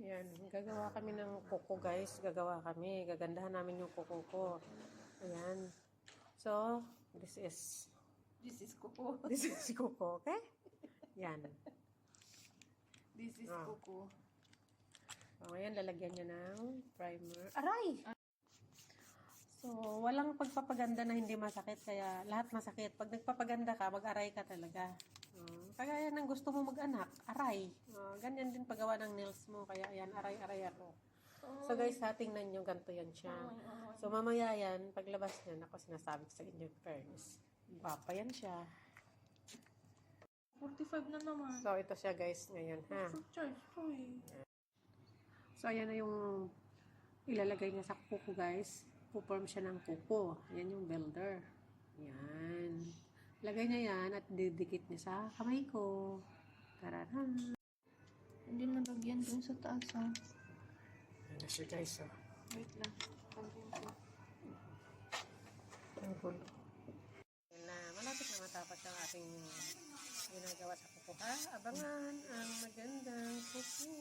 Ayan, gagawa kami ng kuko guys. Gagandahan namin yung kuko ko. Ayan. So, this is kuko. This is kuko, okay? Yan. This is kuko. So, ngayon, lalagyan nyo ng primer. Aray! So, walang pagpapaganda na hindi masakit. Kaya, lahat masakit. Pag nagpapaganda ka, mag-aray ka talaga. Kagaya ng gusto mo mag-anak, aray. Ganyan din paggawa ng nails mo. Kaya, ayan, aray-aray ako. So, guys, tingnan nyo, ganito yan siya. So, mamaya yan, paglabas niyan, ako sinasabi ko sa inyo, first. Guwapa yan siya. 45 na naman. So, ito siya, guys, ngayon, ha? So, ayan na yung ilalagay niya sa kuko, guys. Puform siya ng kuko. Ayan yung builder. Ayan. Lagay niya yan at didikit niya sa kamay ko. Tararan. Hindi nalagyan dun sa taas, ha? Ayan na siya, guys, oh. Wait lang. Ang gulo. Ayan na. Malapit na matapos ang ating ginagawa sa kuko, ha? Abangan ang magandang kuko.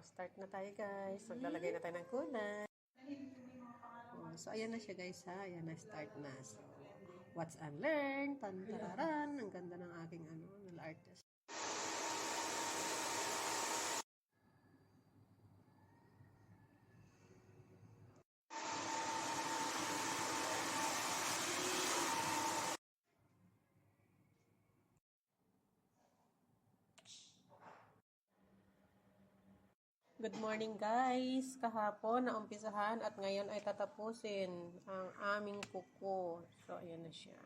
Start na tayo, guys. Maglalagay na tayo ng kulay. So, ayan na siya, guys, ha? Ayan na, start na. So, watch and learn. Tantararan. Ang ganda ng aking, nail artist. Good morning, guys. Kahapon naumpisahan at ngayon ay tatapusin ang aming kuko. So, ayan na siya.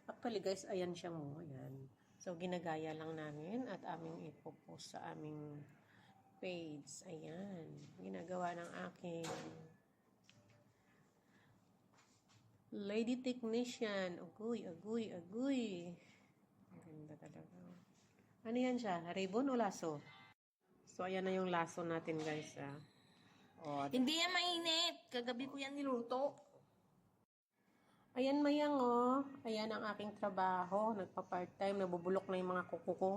Actually, guys, ayan siya mo. Ayan. So, ginagaya lang namin at aming ipopost sa aming page. Ayan. Ginagawa ng aking lady technician. Agoy, agoy, agoy. Ang ganda talaga. Ano yan siya? Ribbon o laso? So, ayan na yung laso natin, guys. Hindi yan mainit. Kagabi ko yan niluto. Ayan, mayang, Ayan ang aking trabaho. Nagpa-part-time. Nabubulok na yung mga kuko ko.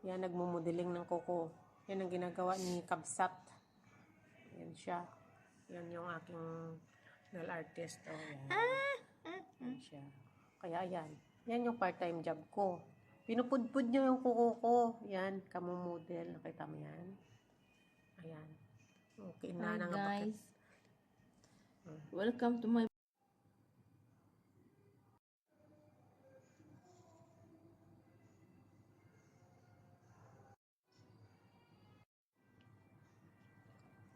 Yan, nagmumudeling ng kuko. Yan ang ginagawa ni Kabsat. Ayan siya. Yan yung aking nail artist. Ayan. Ayan siya. Kaya, ayan. Yan yung part-time job ko. Pinupudpud niyo yung kuko ko. Yan, kamumodel. Nakita mo yan? Ayan. Okay na. Hi, guys. Welcome to my...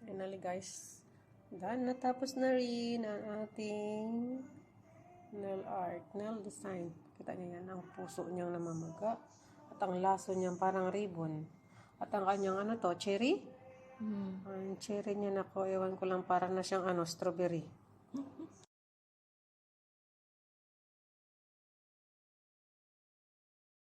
Finally, guys. Done. Natapos na rin ang ating nail art, nail design. Kita niyo yan, ang puso niyang namamaga. At ang laso niyang parang ribbon. At ang kanyang cherry? Ang cherry niya, nako, ewan ko lang, parang na siyang strawberry.